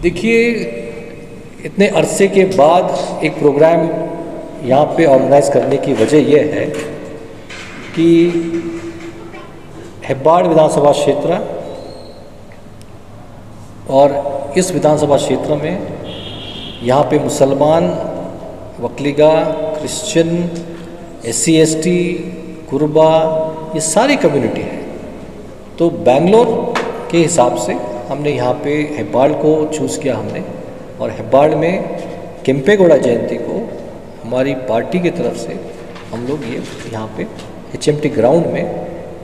देखिए, इतने अरसे के बाद एक प्रोग्राम यहाँ पे ऑर्गेनाइज करने की वजह यह है कि हेब्बाड़ विधानसभा क्षेत्र और इस विधानसभा क्षेत्र में यहाँ पे मुसलमान, वकलीगा, क्रिश्चियन, SC ST, कुर्बा, ये सारी कम्युनिटी है। तो बेंगलोर के हिसाब से हमने यहाँ पे हेब्बाड़ को चूज़ किया हमने, और हेब्बाड़ में केम्पेगौड़ा जयंती को हमारी पार्टी की तरफ से हम लोग ये यहाँ पे HMT ग्राउंड में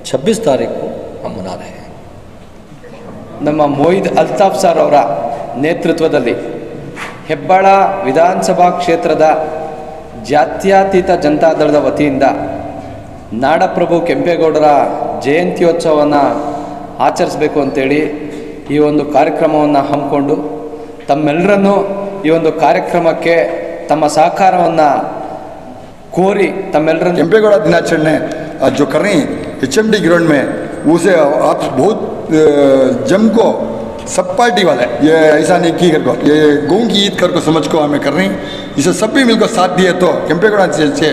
26 तारीख को हम मना रहे हैं। ನಮ್ಮ ಮೊಯ್ದ್ ಅಲ್ತಾಫ್ ಸರ್ ಅವರ ನೇತೃತ್ವದಲ್ಲಿ ಹೆಬ್ಬಾಳ ವಿಧಾನಸಭಾ ಕ್ಷೇತ್ರದ ಜಾತ್ಯತೀತ ಜನತಾದಳದ ವತಿಯಿಂದ ನಾಡಪ್ರಭು ಕೆಂಪೇಗೌಡರ ಜಯಂತ್ಯೋತ್ಸವವನ್ನು ಆಚರಿಸಬೇಕು ಅಂತೇಳಿ ಈ ಒಂದು ಕಾರ್ಯಕ್ರಮವನ್ನು ಹಮ್ಮಿಕೊಂಡು ತಮ್ಮೆಲ್ಲರನ್ನೂ ಈ ಒಂದು ಕಾರ್ಯಕ್ರಮಕ್ಕೆ ತಮ್ಮ ಸಹಕಾರವನ್ನು ಕೋರಿ ತಮ್ಮೆಲ್ಲರನ್ನು केम्पेगौड़ा दिनाचरण जो कर रही HMT ग्राउंड में उसे आप बहुत जम को सब पार्टी वाले ये ऐसा नहीं की कर को ये गाँव की ईद कर को समझ को हमें कर रही इसे सब भी मिलकर साथ दिए तो केम्पेगौड़ा से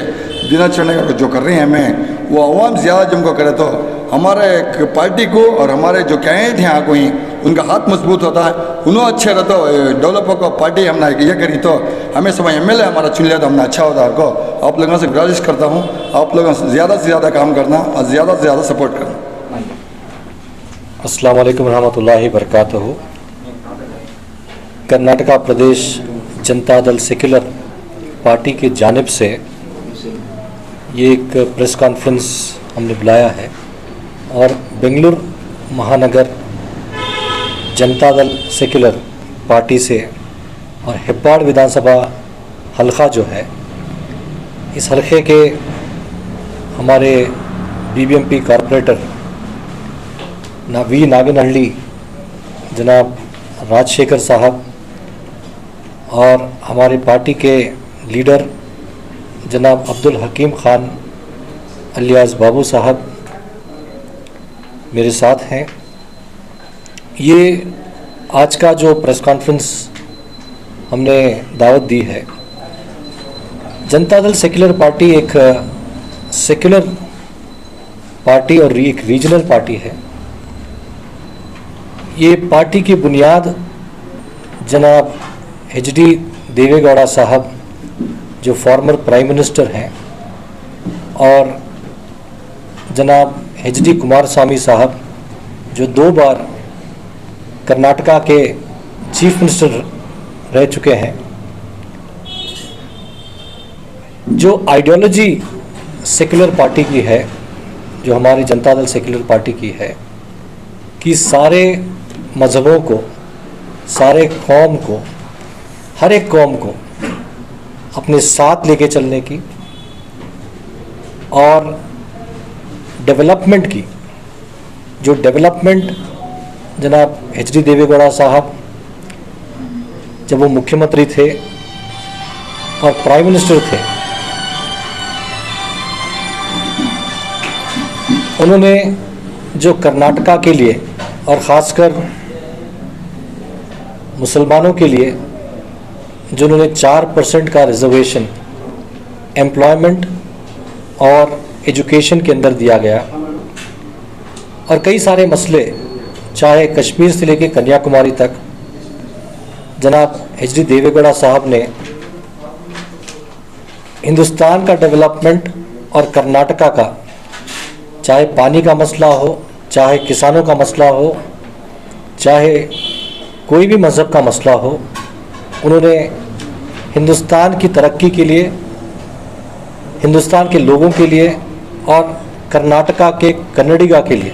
दिनाचरण जो कर रही हैं हमें वो आवाम ज़्यादा जम को करे तो हमारे पार्टी को और हमारे जो कैंडिडेट हैं यहाँ कोई उनका हाथ मजबूत होता है, उन्होंने अच्छे रहते हो डेवलप को पार्टी हमने ये करी तो हमें सब MLA हमारा चुन लिया तो हमने अच्छा होता है। आप लोगों से गुजारिश करता हूँ आप लोगों से ज़्यादा काम करना और ज़्यादा से ज़्यादा सपोर्ट करना। अस्सलाम वालेकुम रहमतुल्लाहि बरकातहू। कर्नाटका प्रदेश जनता दल सेक्युलर पार्टी की जानिब से ये एक प्रेस कॉन्फ्रेंस हमने बुलाया है और बेंगलुरु महानगर जनता दल सेक्युलर पार्टी से और हेब्बाड़ विधानसभा हलका जो है, इस हलके के हमारे BBMP कॉरपोरेटर नागिनहल्ली जनाब राजशेखर साहब और हमारे पार्टी के लीडर जनाब अब्दुल हकीम खान अलियास बाबू साहब मेरे साथ हैं। ये आज का जो प्रेस कॉन्फ्रेंस हमने दावत दी है, जनता दल सेक्युलर पार्टी एक सेक्युलर पार्टी और एक रीजनल पार्टी है। ये पार्टी की बुनियाद जनाब HD देवेगौड़ा साहब जो फॉर्मर प्राइम मिनिस्टर हैं और जनाब HD कुमारस्वामी साहब जो 2 बार कर्नाटका के चीफ मिनिस्टर रह चुके हैं, जो आइडियोलॉजी सेक्युलर पार्टी की है, जो हमारी जनता दल सेक्युलर पार्टी की है कि सारे मज़हबों को, सारे कौम को, हर एक कौम को अपने साथ लेके चलने की और डेवलपमेंट की, जो डेवलपमेंट जनाब HD देवेगौड़ा साहब जब वो मुख्यमंत्री थे और प्राइम मिनिस्टर थे, उन्होंने जो कर्नाटका के लिए और ख़ासकर मुसलमानों के लिए जो उन्होंने 4% का रिजर्वेशन एम्प्लॉयमेंट और एजुकेशन के अंदर दिया गया और कई सारे मसले, चाहे कश्मीर से लेकर कन्याकुमारी तक, जनाब HD देवेगौड़ा साहब ने हिंदुस्तान का डेवलपमेंट और कर्नाटका का, चाहे पानी का मसला हो, चाहे किसानों का मसला हो, चाहे कोई भी मज़हब का मसला हो, उन्होंने हिंदुस्तान की तरक्की के लिए, हिंदुस्तान के लोगों के लिए और कर्नाटका के कन्नडिगा के लिए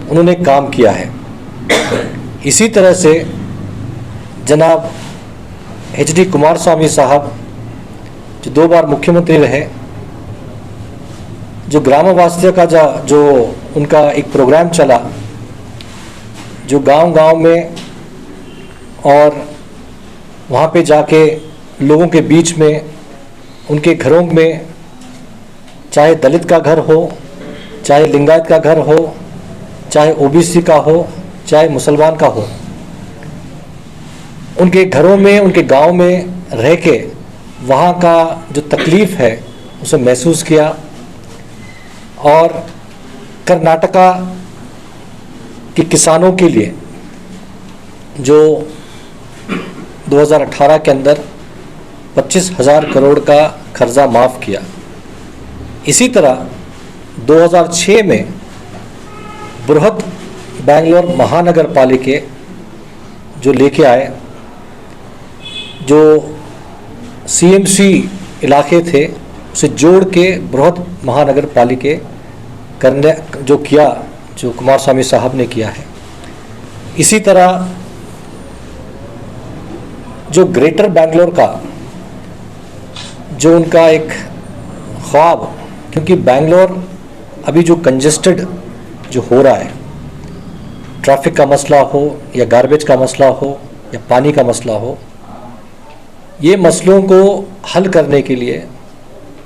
उन्होंने काम किया है। इसी तरह से जनाब HD कुमारस्वामी साहब जो 2 बार मुख्यमंत्री रहे, जो ग्रामवासियों का जो उनका एक प्रोग्राम चला, जो गांव-गांव में और वहाँ पे जाके लोगों के बीच में, उनके घरों में, चाहे दलित का घर हो, चाहे लिंगायत का घर हो, चाहे OBC का हो, चाहे मुसलमान का हो, उनके घरों में, उनके गांव में रह के वहाँ का जो तकलीफ़ है उसे महसूस किया। और कर्नाटका के किसानों के लिए जो 2018 के अंदर 25,000 करोड़ का कर्जा माफ़ किया। इसी तरह 2006 में बृहद बेंगलोर महानगर पालिके जो लेके आए, जो सीएमसी इलाके थे उसे जोड़ के बृहद महानगर पालिके करने जो किया, जो कुमार स्वामी साहब ने किया है। इसी तरह जो ग्रेटर बेंगलोर का जो उनका एक ख्वाब, क्योंकि बेंगलोर अभी जो कंजेस्टेड जो हो रहा है, ट्रैफिक का मसला हो या गार्बेज का मसला हो या पानी का मसला हो, ये मसलों को हल करने के लिए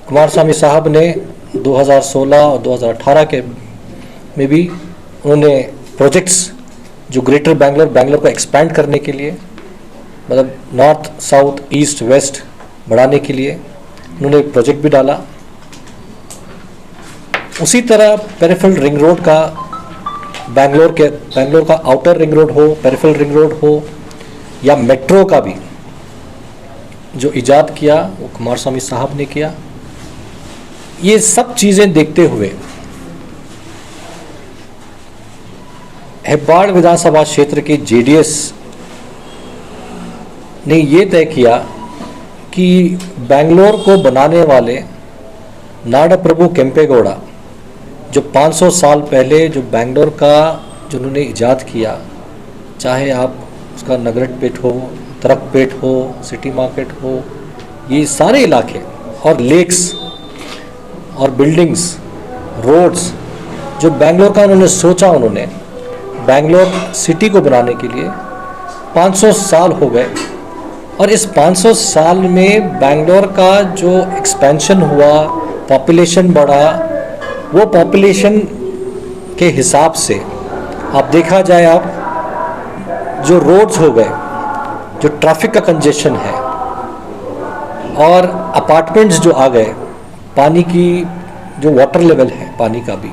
कुमार स्वामी साहब ने 2016 और 2018 के में भी उन्होंने प्रोजेक्ट्स जो ग्रेटर बेंगलोर को एक्सपैंड करने के लिए, मतलब नॉर्थ साउथ ईस्ट वेस्ट बढ़ाने के लिए उन्होंने प्रोजेक्ट भी डाला। उसी तरह पेरिफेरल रिंग रोड का, बेंगलोर का आउटर रिंग रोड हो, पेरिफेरल रिंग रोड हो या मेट्रो का भी जो इजाद किया वो कुमार स्वामी साहब ने किया। ये सब चीज़ें देखते हुए हेब्बाड़ विधानसभा क्षेत्र के जेडीएस ने ये तय किया कि बेंगलोर को बनाने वाले नाडप्रभु केम्पेगौड़ा, जो 500 साल पहले जो बेंगलोर का जो उन्होंने इजाद किया, चाहे आप उसका नगरटपेट हो, तरकपेट हो, सिटी मार्केट हो, ये सारे इलाके और लेक्स और बिल्डिंग्स, रोड्स जो बेंगलोर का उन्होंने सोचा, उन्होंने बेंगलोर सिटी को बनाने के लिए 500 साल हो गए। और इस 500 साल में बेंगलोर का जो एक्सपेंशन हुआ, पॉपुलेशन बढ़ा, वो पॉपुलेशन के हिसाब से आप देखा जाए, आप जो रोड्स हो गए, जो ट्रैफिक का कंजेशन है और अपार्टमेंट्स जो आ गए, पानी की जो वाटर लेवल है, पानी का भी,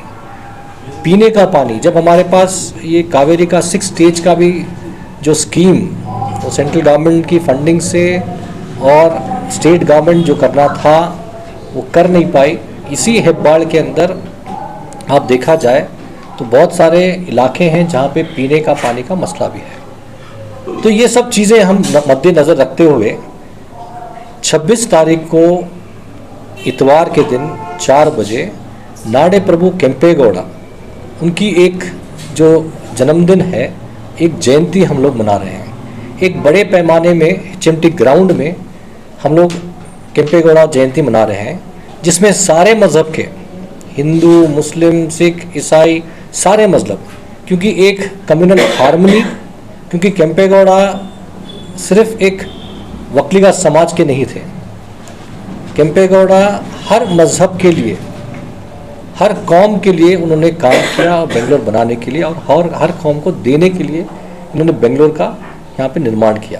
पीने का पानी, जब हमारे पास ये कावेरी का 6 स्टेज का भी जो स्कीम वो सेंट्रल गवर्नमेंट की फंडिंग से और स्टेट गवर्नमेंट जो करना था वो कर नहीं पाई। इसी हेब्बाड़ के अंदर आप देखा जाए तो बहुत सारे इलाके हैं जहाँ पे पीने का पानी का मसला भी है। तो ये सब चीज़ें हम मद्देनज़र रखते हुए 26 तारीख को इतवार के दिन 4 बजे नाडप्रभु केम्पेगौड़ा, उनकी एक जो जन्मदिन है, एक जयंती हम लोग मना रहे हैं। एक बड़े पैमाने में HMT ग्राउंड में हम लोग केम्पेगौड़ा जयंती मना रहे हैं, जिसमें सारे मज़हब के, हिंदू, मुस्लिम, सिख, ईसाई, सारे मज़हब, क्योंकि एक कम्युनल हार्मनी, क्योंकि केम्पेगौड़ा सिर्फ एक वकलीगा समाज के नहीं थे। केम्पेगौड़ा हर मज़हब के लिए, हर कौम के लिए उन्होंने काम किया बेंगलोर बनाने के लिए, और हर कौम को देने के लिए उन्होंने बेंगलोर का यहाँ पे निर्माण किया।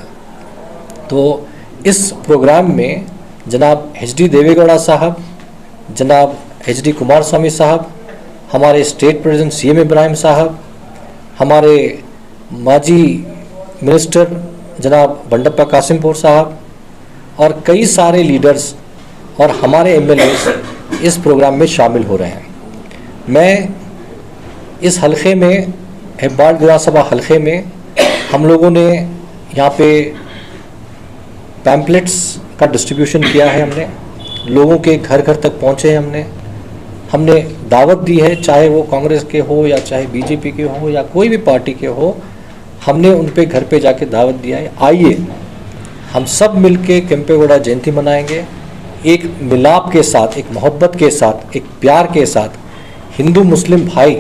तो इस प्रोग्राम में जनाब HD देवेगौड़ा साहब, जनाब HD कुमार स्वामी साहब, हमारे स्टेट प्रेसिडेंट CM इब्राहिम साहब, हमारे माजी मिनिस्टर जनाब बंडप्पा कासिमपुर साहब और कई सारे लीडर्स और हमारे MLAs इस प्रोग्राम में शामिल हो रहे हैं। मैं इस हलक़े में, हेब्बाड़ विधानसभा हलक़े में, हम लोगों ने यहाँ पे पैम्पलेट्स का डिस्ट्रीब्यूशन किया है। हमने लोगों के घर घर तक पहुँचे हैं। हमने दावत दी है, चाहे वो कांग्रेस के हो या चाहे BJP के हो या कोई भी पार्टी के हो, हमने उन पे घर पे जाके दावत दिया है, आइए हम सब मिलके केम्पेगौड़ा जयंती मनाएंगे, एक मिलाप के साथ, एक मोहब्बत के साथ, एक प्यार के साथ, हिंदू मुस्लिम भाई,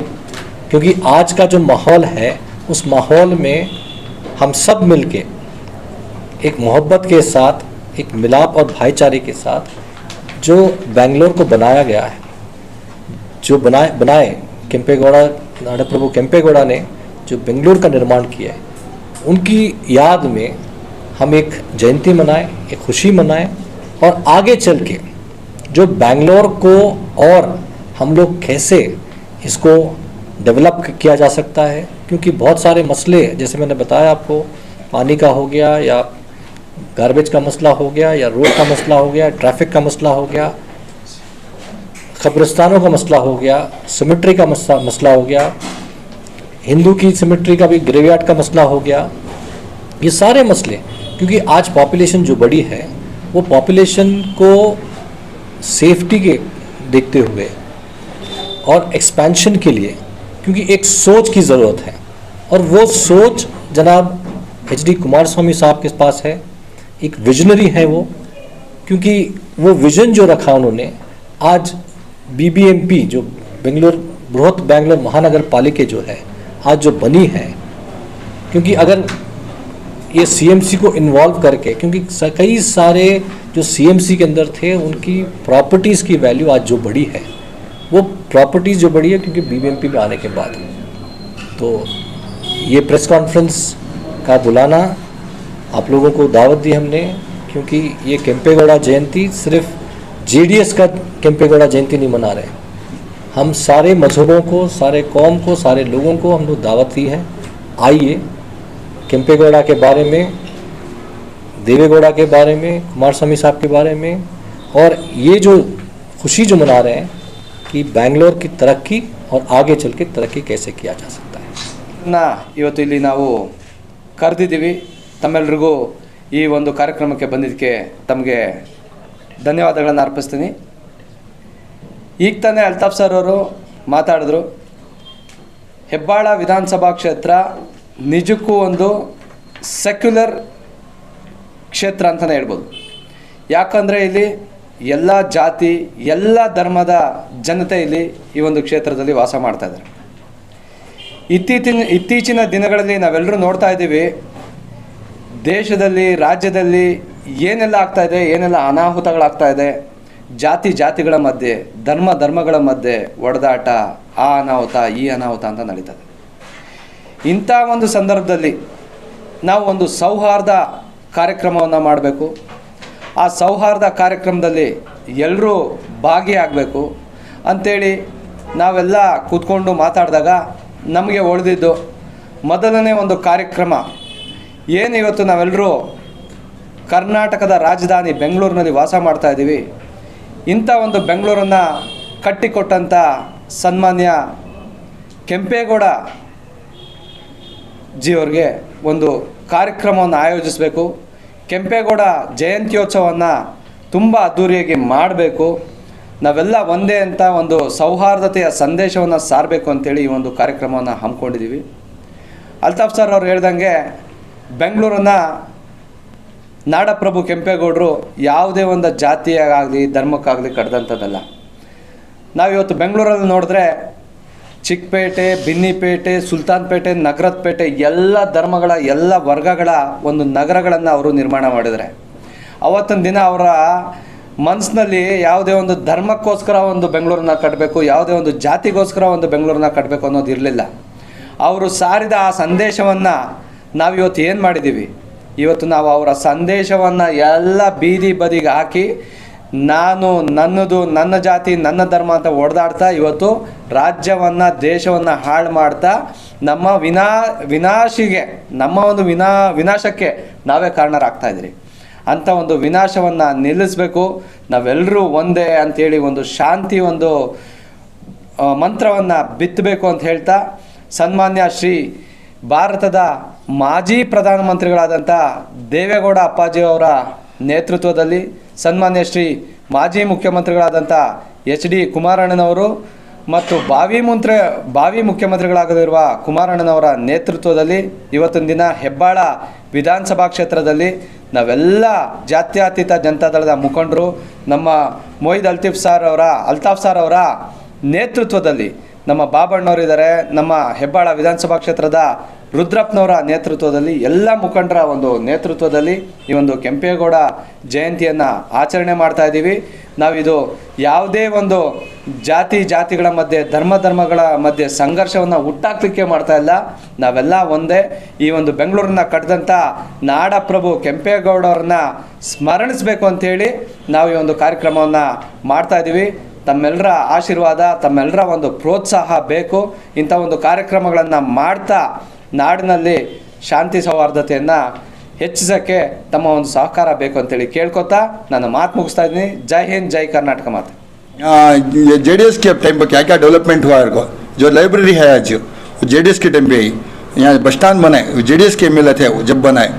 क्योंकि आज का जो माहौल है उस माहौल में हम सब मिलके एक मोहब्बत के साथ, एक मिलाप और भाईचारे के साथ जो बेंगलोर को बनाया गया है, जो बनाए केम्पेगौड़ा, नाडप्रभु केम्पेगौड़ा ने जो बेंगलोर का निर्माण किया है, उनकी याद में हम एक जयंती मनाएं, एक खुशी मनाएं और आगे चल के जो बेंगलोर को और हम लोग कैसे इसको डेवलप किया जा सकता है, क्योंकि बहुत सारे मसले जैसे मैंने बताया आपको, पानी का हो गया या गार्बेज का मसला हो गया या रोड का मसला हो गया, ट्रैफिक का मसला हो गया, कब्रिस्तानों का मसला हो गया, सिमेट्री का मसला हो गया, हिंदू की सिमेट्री का भी ग्रेवयार्ड का मसला हो गया। ये सारे मसले, क्योंकि आज पॉपुलेशन जो बड़ी है वो पॉपुलेशन को सेफ्टी के देखते हुए और एक्सपेंशन के लिए, क्योंकि एक सोच की ज़रूरत है और वो सोच जनाब HD कुमारस्वामी साहब के पास है, एक विजनरी है वो, क्योंकि वो विजन जो रखा उन्होंने, आज BBMP जो बेंगलोर बृहत बेंगलोर महानगर पालिका जो है आज जो बनी है, क्योंकि अगर ये CMC को इन्वॉल्व करके, क्योंकि कई सारे जो CMC के अंदर थे उनकी प्रॉपर्टीज़ की वैल्यू आज जो बढ़ी है, वो प्रॉपर्टीज़ जो बढ़ी है क्योंकि BBMP में आने के बाद। तो ये प्रेस कॉन्फ्रेंस का बुलाना, आप लोगों को दावत दी हमने, क्योंकि ये केम्पेगौड़ा जयंती सिर्फ JDS का केम्पेगौड़ा जयंती नहीं मना रहे, हम सारे मजहबों को, सारे कौम को, सारे लोगों को हम लोग दावत दी है, आइए केम्पेगौड़ा के बारे में, देवेगौड़ा के बारे में, कुमारस्वामी साहब के बारे में, और ये जो खुशी जो मना रहे हैं कि बेंगलोर की तरक्की और आगे चल के तरक्की कैसे किया जा सकता है। ಇವತ್ತು ಇಲ್ಲಿ ನಾವು ಕರೆದಿದ್ದೀವಿ, ತಮ್ಮೆಲ್ಲರಿಗೂ ಈ ಒಂದು ಕಾರ್ಯಕ್ರಮಕ್ಕೆ ಬಂದಿದ್ದಕ್ಕೆ ತಮಗೆ ಧನ್ಯವಾದಗಳನ್ನು ಅರ್ಪಿಸ್ತೀನಿ. ಈಗ ತಾನೇ ಅಲ್ತಾಫ್ ಸರ್ ಅವರು ಮಾತಾಡಿದ್ರು, ಹೆಬ್ಬಾಳ ವಿಧಾನಸಭಾ ಕ್ಷೇತ್ರ ನಿಜಕ್ಕೂ ಒಂದು ಸೆಕ್ಯುಲರ್ ಕ್ಷೇತ್ರ ಅಂತಲೇ ಹೇಳ್ಬೋದು. ಯಾಕಂದರೆ ಇಲ್ಲಿ ಎಲ್ಲ ಜಾತಿ, ಎಲ್ಲ ಧರ್ಮದ ಜನತೆ ಇಲ್ಲಿ ಈ ಒಂದು ಕ್ಷೇತ್ರದಲ್ಲಿ ವಾಸ ಮಾಡ್ತಾಯಿದ್ದಾರೆ. ಇತ್ತೀಚಿನ ದಿನಗಳಲ್ಲಿ ನಾವೆಲ್ಲರೂ ನೋಡ್ತಾ ಇದ್ದೀವಿ, ದೇಶದಲ್ಲಿ, ರಾಜ್ಯದಲ್ಲಿ ಏನೆಲ್ಲ ಆಗ್ತಾಯಿದೆ, ಏನೆಲ್ಲ ಅನಾಹುತಗಳಾಗ್ತಾ ಇದೆ, ಜಾತಿಗಳ ಮಧ್ಯೆ, ಧರ್ಮಗಳ ಮಧ್ಯೆ ಒಡೆದಾಟ, ಆ ಅನಾಹುತ ಈ ಅನಾಹುತ ಅಂತ ನಡೀತದೆ. ಇಂಥ ಒಂದು ಸಂದರ್ಭದಲ್ಲಿ ನಾವು ಒಂದು ಸೌಹಾರ್ದ ಕಾರ್ಯಕ್ರಮವನ್ನು ಮಾಡಬೇಕು. ಆ ಸೌಹಾರ್ದ ಕಾರ್ಯಕ್ರಮದಲ್ಲಿ ಎಲ್ಲರೂ ಭಾಗಿಯಾಗಬೇಕು ಅಂಥೇಳಿ ನಾವೆಲ್ಲ ಕೂತ್ಕೊಂಡು ಮಾತಾಡಿದಾಗ ನಮಗೆ ಉಳಿದಿದ್ದು ಮೊದಲನೇ ಒಂದು ಕಾರ್ಯಕ್ರಮ ಏನು, ಇವತ್ತು ನಾವೆಲ್ಲರೂ ಕರ್ನಾಟಕದ ರಾಜಧಾನಿ ಬೆಂಗಳೂರಿನಲ್ಲಿ ವಾಸ ಮಾಡ್ತಾಯಿದ್ದೀವಿ. ಇಂಥ ಒಂದು ಬೆಂಗಳೂರನ್ನು ಕಟ್ಟಿಕೊಟ್ಟಂಥ ಸನ್ಮಾನ್ಯ ಕೆಂಪೇಗೌಡ ಜಿಯವ್ರಿಗೆ ಒಂದು ಕಾರ್ಯಕ್ರಮವನ್ನು ಆಯೋಜಿಸಬೇಕು. ಕೆಂಪೇಗೌಡ ಜಯಂತ್ಯೋತ್ಸವವನ್ನು ತುಂಬ ಅದ್ಧೂರಿಯಾಗಿ ಮಾಡಬೇಕು. ನಾವೆಲ್ಲ ಒಂದೇ ಅಂತ ಒಂದು ಸೌಹಾರ್ದತೆಯ ಸಂದೇಶವನ್ನು ಸಾರಬೇಕು ಅಂತೇಳಿ ಈ ಒಂದು ಕಾರ್ಯಕ್ರಮವನ್ನು ಹಮ್ಮಿಕೊಂಡಿದ್ದೀವಿ. ಅಲ್ತಾಫ್ ಸರ್ ಅವ್ರು ಹೇಳ್ದಂಗೆ ಬೆಂಗಳೂರನ್ನು ನಾಡಪ್ರಭು ಕೆಂಪೇಗೌಡರು ಯಾವುದೇ ಒಂದು ಜಾತಿಯಾಗಲಿ ಧರ್ಮಕ್ಕಾಗಲಿ ಕಡ್ದಂಥದ್ದಲ್ಲ. ನಾವಿವತ್ತು ಬೆಂಗಳೂರಲ್ಲಿ ನೋಡಿದ್ರೆ ಚಿಕ್ಕಪೇಟೆ, ಬಿನ್ನಿಪೇಟೆ, ಸುಲ್ತಾನ್ಪೇಟೆ, ನಗರದ ಪೇಟೆ ಎಲ್ಲ ಧರ್ಮಗಳ, ಎಲ್ಲ ವರ್ಗಗಳ ಒಂದು ನಗರಗಳನ್ನು ಅವರು ನಿರ್ಮಾಣ ಮಾಡಿದ್ದಾರೆ. ಅವತ್ತಿನ ದಿನ ಅವರ ಮನಸ್ಸಿನಲ್ಲಿ ಯಾವುದೇ ಒಂದು ಧರ್ಮಕ್ಕೋಸ್ಕರ ಒಂದು ಬೆಂಗಳೂರನ್ನ ಕಟ್ಟಬೇಕು, ಯಾವುದೇ ಒಂದು ಜಾತಿಗೋಸ್ಕರ ಒಂದು ಬೆಂಗಳೂರನ್ನ ಕಟ್ಟಬೇಕು ಅನ್ನೋದು ಇರಲಿಲ್ಲ. ಅವರು ಸಾರಿದ ಆ ಸಂದೇಶವನ್ನು ನಾವಿವತ್ತು ಏನು ಮಾಡಿದ್ದೀವಿ, ಇವತ್ತು ನಾವು ಅವರ ಸಂದೇಶವನ್ನು ಎಲ್ಲ ಬೀದಿ ಬದಿಗೆ ಹಾಕಿ ನಾನು ನನ್ನದು, ನನ್ನ ಜಾತಿ, ನನ್ನ ಧರ್ಮ ಅಂತ ಹೊಡೆದಾಡ್ತಾ ಇವತ್ತು ರಾಜ್ಯವನ್ನು, ದೇಶವನ್ನು ಹಾಳು ಮಾಡ್ತಾ ನಮ್ಮ ವಿನಾಶಿಗೆ, ನಮ್ಮ ಒಂದು ವಿನಾಶಕ್ಕೆ ನಾವೇ ಕಾರಣರಾಗ್ತಾಯಿದ್ದೀರಿ. ಅಂಥ ಒಂದು ವಿನಾಶವನ್ನು ನಿಲ್ಲಿಸಬೇಕು. ನಾವೆಲ್ಲರೂ ಒಂದೇ ಅಂಥೇಳಿ ಒಂದು ಶಾಂತಿ ಒಂದು ಮಂತ್ರವನ್ನು ಬಿತ್ತಬೇಕು ಅಂತ ಹೇಳ್ತಾ, ಸನ್ಮಾನ್ಯ ಶ್ರೀ ಭಾರತದ ಮಾಜಿ ಪ್ರಧಾನಮಂತ್ರಿಗಳಾದಂಥ ದೇವೇಗೌಡ ಅಪ್ಪಾಜಿಯವರ ನೇತೃತ್ವದಲ್ಲಿ, ಸನ್ಮಾನ್ಯ ಶ್ರೀ ಮಾಜಿ ಮುಖ್ಯಮಂತ್ರಿಗಳಾದಂಥ HD ಕುಮಾರಣ್ಣನವರು ಮತ್ತು ಭಾವಿ ಮುಖ್ಯಮಂತ್ರಿಗಳಾಗಲಿರುವ ಕುಮಾರಣ್ಣನವರ ನೇತೃತ್ವದಲ್ಲಿ ಇವತ್ತಿನ ದಿನ ಹೆಬ್ಬಾಳ ವಿಧಾನಸಭಾ ಕ್ಷೇತ್ರದಲ್ಲಿ ನಾವೆಲ್ಲ ಜಾತ್ಯತೀತ ಜನತಾದಳದ ಮುಖಂಡರು, ನಮ್ಮ ಮೊಯ್ದ್ ಅಲ್ತಾಫ್ ಸರ್ ಅವರ ನೇತೃತ್ವದಲ್ಲಿ ನಮ್ಮ ಬಾಬಣ್ಣವರಿದ್ದಾರೆ, ನಮ್ಮ ಹೆಬ್ಬಾಳ ವಿಧಾನಸಭಾ ಕ್ಷೇತ್ರದ ರುದ್ರಪ್ಪನವರ ನೇತೃತ್ವದಲ್ಲಿ ಎಲ್ಲ ಮುಖಂಡರ ಒಂದು ನೇತೃತ್ವದಲ್ಲಿ ಈ ಒಂದು ಕೆಂಪೇಗೌಡ ಜಯಂತಿಯನ್ನು ಆಚರಣೆ ಮಾಡ್ತಾ ಇದ್ದೀವಿ. ನಾವಿದು ಯಾವುದೇ ಒಂದು ಜಾತಿಗಳ ಮಧ್ಯೆ ಧರ್ಮಗಳ ಮಧ್ಯೆ ಸಂಘರ್ಷವನ್ನು ಹುಟ್ಟಾಕ್ಲಿಕ್ಕೆ ಮಾಡ್ತಾ ಇಲ್ಲ. ನಾವೆಲ್ಲ ಒಂದೇ. ಈ ಒಂದು ಬೆಂಗಳೂರನ್ನ ಕಟ್ಟಿದಂಥ ನಾಡಪ್ರಭು ಕೆಂಪೇಗೌಡರನ್ನ ಸ್ಮರಣಿಸಬೇಕು ಅಂಥೇಳಿ ನಾವು ಈ ಒಂದು ಕಾರ್ಯಕ್ರಮವನ್ನು ಮಾಡ್ತಾ ಇದ್ದೀವಿ. ತಮ್ಮೆಲ್ಲರ ಆಶೀರ್ವಾದ, ತಮ್ಮೆಲ್ಲರ ಒಂದು ಪ್ರೋತ್ಸಾಹ ಬೇಕು. ಇಂಥ ಒಂದು ಕಾರ್ಯಕ್ರಮಗಳನ್ನು ಮಾಡ್ತಾ ನಾಡಿನಲ್ಲಿ ಶಾಂತಿ ಸೌಹಾರ್ದತೆಯನ್ನು ಹೆಚ್ಚಿಸೋಕ್ಕೆ ತಮ್ಮ ಒಂದು ಸಹಕಾರ ಬೇಕು ಅಂತೇಳಿ ಕೇಳ್ಕೊತಾ ನನ್ನ ಮಾತು ಮುಗಿಸ್ತಾ ಇದ್ದೀನಿ. ಜೈ ಹಿಂದ್, ಜೈ ಕರ್ನಾಟಕ ಮಾತು. JDS के टाइम पर क्या क्या डेवलपमेंट हुआ है, जो लाइब्रेरी है आज JDS के टाइम पे ही यहाँ बस स्टैंड बनाए, JDS के MLA थे जब बनाए,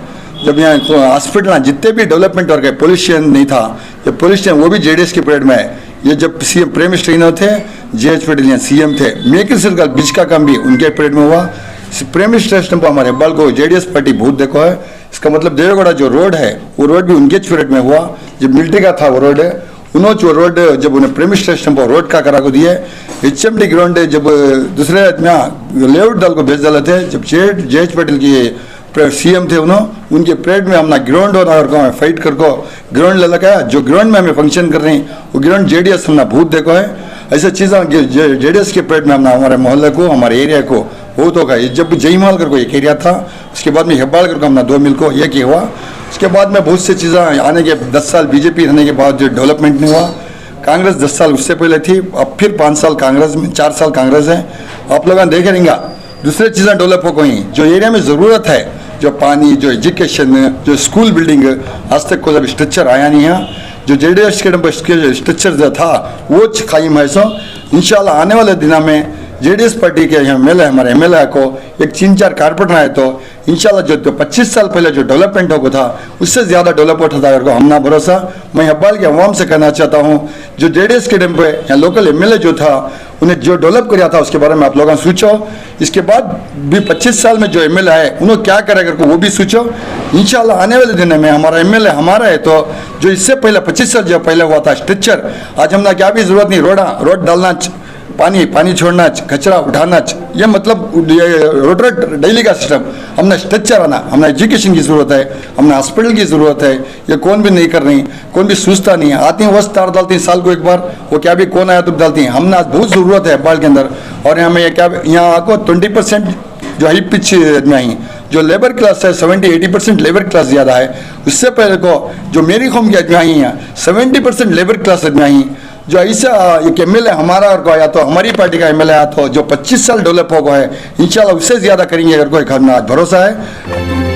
जब यहाँ हॉस्पिटल जितने भी डेवलपमेंट हो गए, पुलिस स्टेशन नहीं था, ये पुलिस स्टेशन वो भी JDS के पीरियड में है. ये जब CM प्रेम स्टेनर थे, JH पटेल यहाँ CM थे, मेकर सर्कल बीच का काम भी उनके पीरियड में हुआ. प्रेम स्टेशन पर हमारे बाल को JDS पार्टी बहुत देखो है. इसका मतलब देवेगौड़ा जो रोड है वो रोड भी उनके पीरियड में हुआ. जब मिलिट्री का था वो रोड है, उन्होंने जो रोड जब उन्हें प्रेम स्टेशन पर रोड का करा को दिए. HMD ग्राउंड जब दूसरे लेआउट दल को भेज डाले थे, जब JH पटेल की CM थे उनके पीरियड में हमने ग्राउंड और फाइट करको ग्राउंड ले लगा. जो ग्राउंड में हमें फंक्शन कर रहे हैं वो ग्राउंड JDS हमने बहुत देखो है. ऐसा चीज़ें JDS के पीरियड में हमने हमारे मोहल्ले को, हमारे एरिया को बहुत होगा. जब जयमाल कर को एक एरिया था, उसके बाद में हेब्बाल कर को हमने 2 मिल को एक ही हुआ. उसके बाद में बहुत सी चीज़ें आने के 10 साल BJP रहने के बाद जो डेवलपमेंट नहीं हुआ. कांग्रेस 10 साल उससे पहले थी, अब फिर 5 साल कांग्रेस में, 4 साल कांग्रेस है. आप लोग देख रहेंगे दूसरे चीज़ें डेवलप हो गई. जो एरिया में ज़रूरत है, जो पानी, जो एजुकेशन, जो स्कूल बिल्डिंग, आज तक कोई स्ट्रक्चर आया नहीं है. जो JDS के स्ट्रक्चर जो था वो कायम है. सो इंशाल्लाह आने वाले दिनों में JDS पार्टी के MLA, हमारे MLA को एक 3-4 कारपोरेटर आए तो इंशाल्लाह जो 25 साल पहले जो डेवलपमेंट हो था उससे ज़्यादा डेवलप होता था. को हमना भरोसा. मैं हब्बाल के अवाम से कहना चाहता हूँ, जो JDS के टाइम पे यहाँ लोकल MLA जो था उन्हें जो डेवलप किया था उसके बारे में आप लोग सोचो. इसके बाद भी 25 साल में जो MLA है उन्होंने क्या करेगा वो भी सोचो. इंशाल्लाह आने वाले दिन में हमारा MLA हमारा है तो जो इससे पहले 25 साल जो पहले हुआ था स्ट्रक्चर, आज हमने क्या भी ज़रूरत नहीं. रोड डालना, पानी छोड़ना, कचरा उठाना, ये मतलब रोड डेली का सिस्टम. हमने स्ट्रक्चर आना, हमने एजुकेशन की ज़रूरत है, हमने हॉस्पिटल की ज़रूरत है. ये कौन भी नहीं कर रही, कौन भी सोचता नहीं है. आती हैं वस्त तार डालती हैं साल को एक बार, वो क्या भी कौन आया तो डालती हैं. हमने आज बहुत ज़रूरत है बाल के अंदर. और हमें क्या यहाँ आपको 20% जो हाई पिच में आई, जो लेबर क्लास है 70-80% लेबर क्लास ज़्यादा है. उससे पहले को जो मेरी कौम की आदमी आई हैं 70% लेबर क्लास आदमी आई. जो ऐसा एक MLA हमारा और को आया तो हमारी पार्टी का MLA आया तो जो 25 साल डेवलप हो गया है, इंशाल्लाह उससे ज़्यादा करेंगे अगर कोई भरोसा है.